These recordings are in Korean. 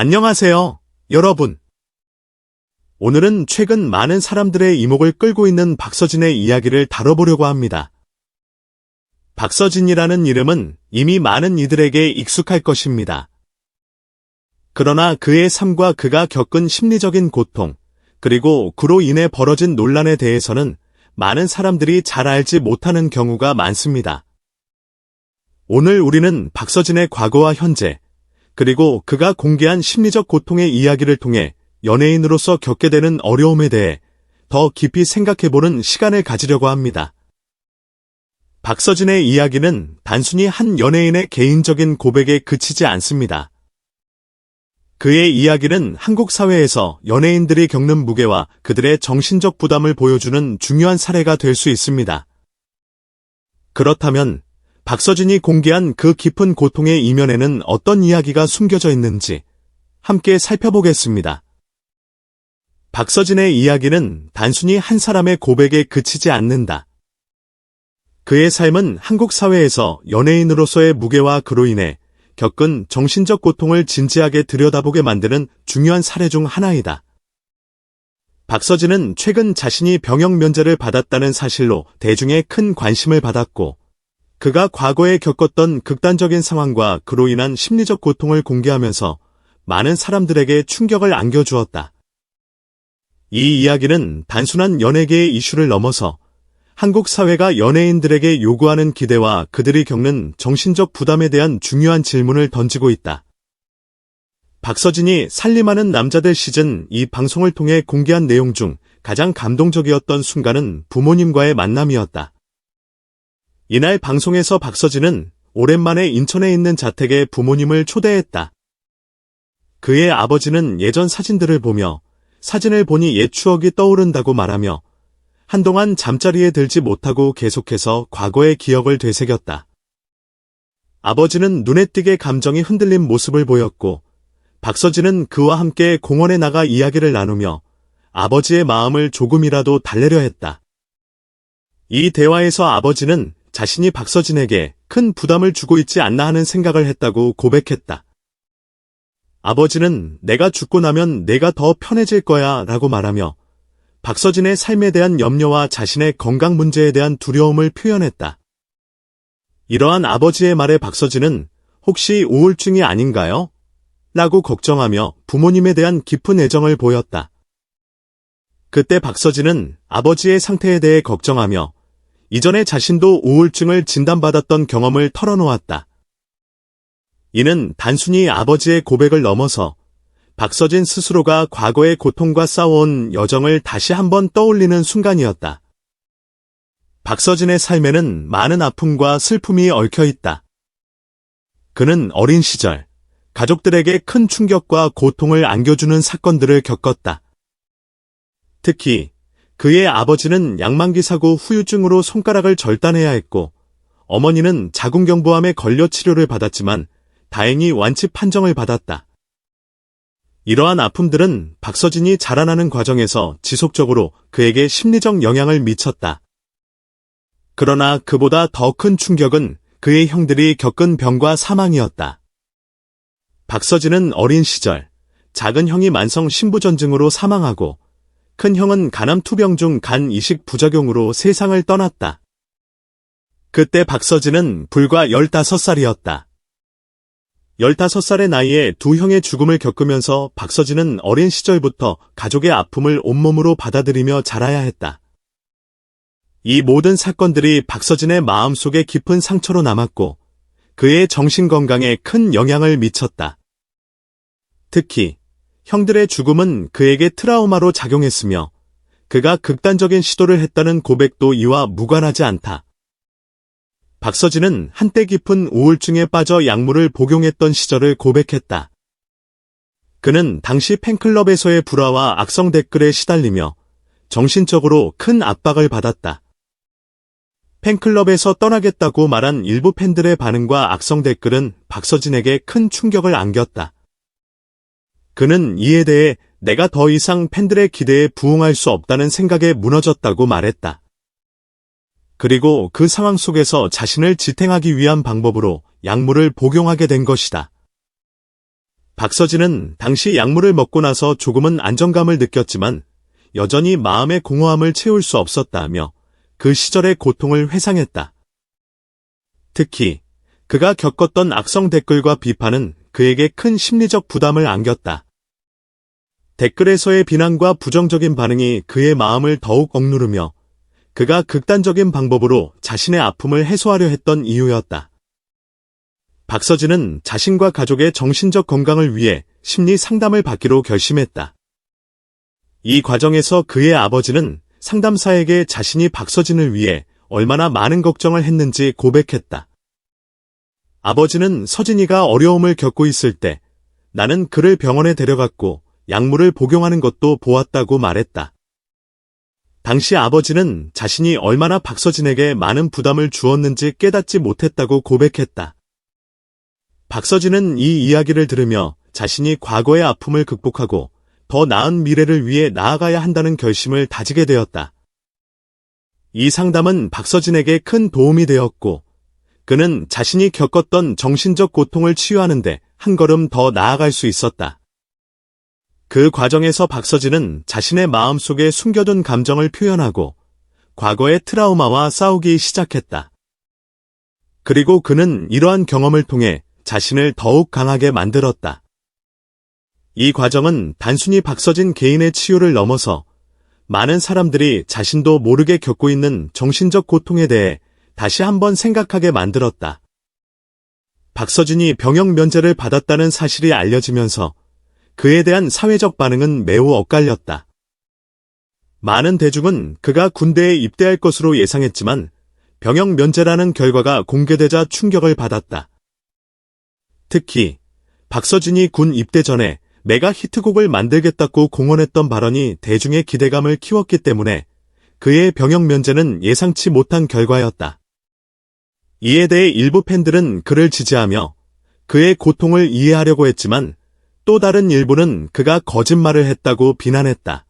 안녕하세요, 여러분. 오늘은 최근 많은 사람들의 이목을 끌고 있는 박서진의 이야기를 다뤄보려고 합니다. 박서진이라는 이름은 이미 많은 이들에게 익숙할 것입니다. 그러나 그의 삶과 그가 겪은 심리적인 고통, 그리고 그로 인해 벌어진 논란에 대해서는 많은 사람들이 잘 알지 못하는 경우가 많습니다. 오늘 우리는 박서진의 과거와 현재, 그리고 그가 공개한 심리적 고통의 이야기를 통해 연예인으로서 겪게 되는 어려움에 대해 더 깊이 생각해보는 시간을 가지려고 합니다. 박서진의 이야기는 단순히 한 연예인의 개인적인 고백에 그치지 않습니다. 그의 이야기는 한국 사회에서 연예인들이 겪는 무게와 그들의 정신적 부담을 보여주는 중요한 사례가 될 수 있습니다. 그렇다면 박서진이 공개한 그 깊은 고통의 이면에는 어떤 이야기가 숨겨져 있는지 함께 살펴보겠습니다. 박서진의 이야기는 단순히 한 사람의 고백에 그치지 않는다. 그의 삶은 한국 사회에서 연예인으로서의 무게와 그로 인해 겪은 정신적 고통을 진지하게 들여다보게 만드는 중요한 사례 중 하나이다. 박서진은 최근 자신이 병역 면제를 받았다는 사실로 대중의 큰 관심을 받았고, 그가 과거에 겪었던 극단적인 상황과 그로 인한 심리적 고통을 공개하면서 많은 사람들에게 충격을 안겨주었다. 이 이야기는 단순한 연예계의 이슈를 넘어서 한국 사회가 연예인들에게 요구하는 기대와 그들이 겪는 정신적 부담에 대한 중요한 질문을 던지고 있다. 박서진이 살림하는 남자들 시즌 2 방송을 통해 공개한 내용 중 가장 감동적이었던 순간은 부모님과의 만남이었다. 이날 방송에서 박서진은 오랜만에 인천에 있는 자택에 부모님을 초대했다. 그의 아버지는 예전 사진들을 보며 사진을 보니 옛 추억이 떠오른다고 말하며 한동안 잠자리에 들지 못하고 계속해서 과거의 기억을 되새겼다. 아버지는 눈에 띄게 감정이 흔들린 모습을 보였고, 박서진은 그와 함께 공원에 나가 이야기를 나누며 아버지의 마음을 조금이라도 달래려 했다. 이 대화에서 아버지는 자신이 박서진에게 큰 부담을 주고 있지 않나 하는 생각을 했다고 고백했다. 아버지는 내가 죽고 나면 내가 더 편해질 거야 라고 말하며 박서진의 삶에 대한 염려와 자신의 건강 문제에 대한 두려움을 표현했다. 이러한 아버지의 말에 박서진은 혹시 우울증이 아닌가요? 라고 걱정하며 부모님에 대한 깊은 애정을 보였다. 그때 박서진은 아버지의 상태에 대해 걱정하며 이전에 자신도 우울증을 진단받았던 경험을 털어놓았다. 이는 단순히 아버지의 고백을 넘어서 박서진 스스로가 과거의 고통과 싸워온 여정을 다시 한번 떠올리는 순간이었다. 박서진의 삶에는 많은 아픔과 슬픔이 얽혀 있다. 그는 어린 시절, 가족들에게 큰 충격과 고통을 안겨주는 사건들을 겪었다. 특히 그의 아버지는 양만기 사고 후유증으로 손가락을 절단해야 했고, 어머니는 자궁경부암에 걸려 치료를 받았지만 다행히 완치 판정을 받았다. 이러한 아픔들은 박서진이 자라나는 과정에서 지속적으로 그에게 심리적 영향을 미쳤다. 그러나 그보다 더 큰 충격은 그의 형들이 겪은 병과 사망이었다. 박서진은 어린 시절, 작은 형이 만성 신부전증으로 사망하고 큰 형은 간암 투병 중 간 이식 부작용으로 세상을 떠났다. 그때 박서진은 불과 15살이었다. 15살의 나이에 두 형의 죽음을 겪으면서 박서진은 어린 시절부터 가족의 아픔을 온몸으로 받아들이며 자라야 했다. 이 모든 사건들이 박서진의 마음속에 깊은 상처로 남았고 그의 정신건강에 큰 영향을 미쳤다. 특히 형들의 죽음은 그에게 트라우마로 작용했으며 그가 극단적인 시도를 했다는 고백도 이와 무관하지 않다. 박서진은 한때 깊은 우울증에 빠져 약물을 복용했던 시절을 고백했다. 그는 당시 팬클럽에서의 불화와 악성 댓글에 시달리며 정신적으로 큰 압박을 받았다. 팬클럽에서 떠나겠다고 말한 일부 팬들의 반응과 악성 댓글은 박서진에게 큰 충격을 안겼다. 그는 이에 대해 내가 더 이상 팬들의 기대에 부응할 수 없다는 생각에 무너졌다고 말했다. 그리고 그 상황 속에서 자신을 지탱하기 위한 방법으로 약물을 복용하게 된 것이다. 박서진은 당시 약물을 먹고 나서 조금은 안정감을 느꼈지만 여전히 마음의 공허함을 채울 수 없었다며 그 시절의 고통을 회상했다. 특히 그가 겪었던 악성 댓글과 비판은 그에게 큰 심리적 부담을 안겼다. 댓글에서의 비난과 부정적인 반응이 그의 마음을 더욱 억누르며 그가 극단적인 방법으로 자신의 아픔을 해소하려 했던 이유였다. 박서진은 자신과 가족의 정신적 건강을 위해 심리 상담을 받기로 결심했다. 이 과정에서 그의 아버지는 상담사에게 자신이 박서진을 위해 얼마나 많은 걱정을 했는지 고백했다. 아버지는 서진이가 어려움을 겪고 있을 때 나는 그를 병원에 데려갔고 약물을 복용하는 것도 보았다고 말했다. 당시 아버지는 자신이 얼마나 박서진에게 많은 부담을 주었는지 깨닫지 못했다고 고백했다. 박서진은 이 이야기를 들으며 자신이 과거의 아픔을 극복하고 더 나은 미래를 위해 나아가야 한다는 결심을 다지게 되었다. 이 상담은 박서진에게 큰 도움이 되었고 그는 자신이 겪었던 정신적 고통을 치유하는데 한 걸음 더 나아갈 수 있었다. 그 과정에서 박서진은 자신의 마음속에 숨겨둔 감정을 표현하고 과거의 트라우마와 싸우기 시작했다. 그리고 그는 이러한 경험을 통해 자신을 더욱 강하게 만들었다. 이 과정은 단순히 박서진 개인의 치유를 넘어서 많은 사람들이 자신도 모르게 겪고 있는 정신적 고통에 대해 다시 한번 생각하게 만들었다. 박서진이 병역 면제를 받았다는 사실이 알려지면서 그에 대한 사회적 반응은 매우 엇갈렸다. 많은 대중은 그가 군대에 입대할 것으로 예상했지만 병역 면제라는 결과가 공개되자 충격을 받았다. 특히 박서진이 군 입대 전에 메가 히트곡을 만들겠다고 공언했던 발언이 대중의 기대감을 키웠기 때문에 그의 병역 면제는 예상치 못한 결과였다. 이에 대해 일부 팬들은 그를 지지하며 그의 고통을 이해하려고 했지만 또 다른 일부는 그가 거짓말을 했다고 비난했다.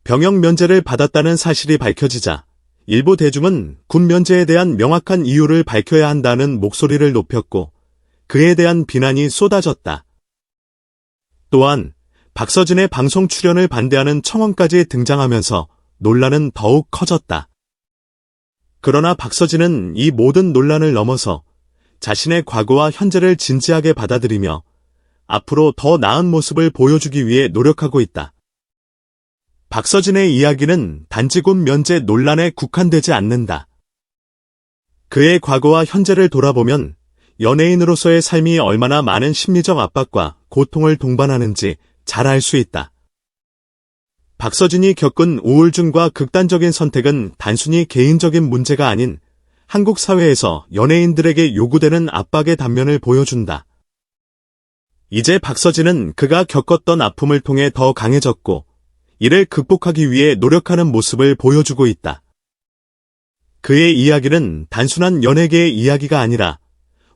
병역 면제를 받았다는 사실이 밝혀지자 일부 대중은 군 면제에 대한 명확한 이유를 밝혀야 한다는 목소리를 높였고 그에 대한 비난이 쏟아졌다. 또한 박서진의 방송 출연을 반대하는 청원까지 등장하면서 논란은 더욱 커졌다. 그러나 박서진은 이 모든 논란을 넘어서 자신의 과거와 현재를 진지하게 받아들이며 앞으로 더 나은 모습을 보여주기 위해 노력하고 있다. 박서진의 이야기는 단지 군 면제 논란에 국한되지 않는다. 그의 과거와 현재를 돌아보면 연예인으로서의 삶이 얼마나 많은 심리적 압박과 고통을 동반하는지 잘 알 수 있다. 박서진이 겪은 우울증과 극단적인 선택은 단순히 개인적인 문제가 아닌 한국 사회에서 연예인들에게 요구되는 압박의 단면을 보여준다. 이제 박서진은 그가 겪었던 아픔을 통해 더 강해졌고 이를 극복하기 위해 노력하는 모습을 보여주고 있다. 그의 이야기는 단순한 연예계의 이야기가 아니라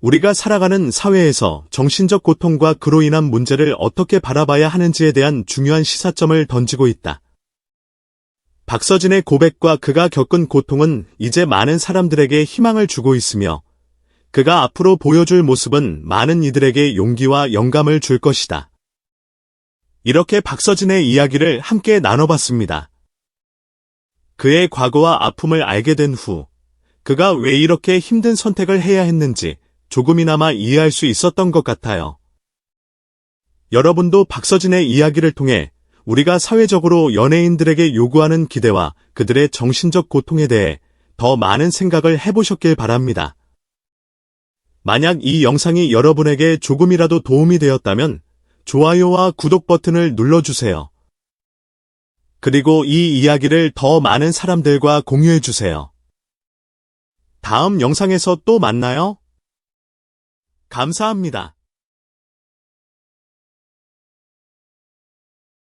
우리가 살아가는 사회에서 정신적 고통과 그로 인한 문제를 어떻게 바라봐야 하는지에 대한 중요한 시사점을 던지고 있다. 박서진의 고백과 그가 겪은 고통은 이제 많은 사람들에게 희망을 주고 있으며 그가 앞으로 보여줄 모습은 많은 이들에게 용기와 영감을 줄 것이다. 이렇게 박서진의 이야기를 함께 나눠봤습니다. 그의 과거와 아픔을 알게 된 후 그가 왜 이렇게 힘든 선택을 해야 했는지 조금이나마 이해할 수 있었던 것 같아요. 여러분도 박서진의 이야기를 통해 우리가 사회적으로 연예인들에게 요구하는 기대와 그들의 정신적 고통에 대해 더 많은 생각을 해보셨길 바랍니다. 만약 이 영상이 여러분에게 조금이라도 도움이 되었다면 좋아요와 구독 버튼을 눌러주세요. 그리고 이 이야기를 더 많은 사람들과 공유해주세요. 다음 영상에서 또 만나요. 감사합니다.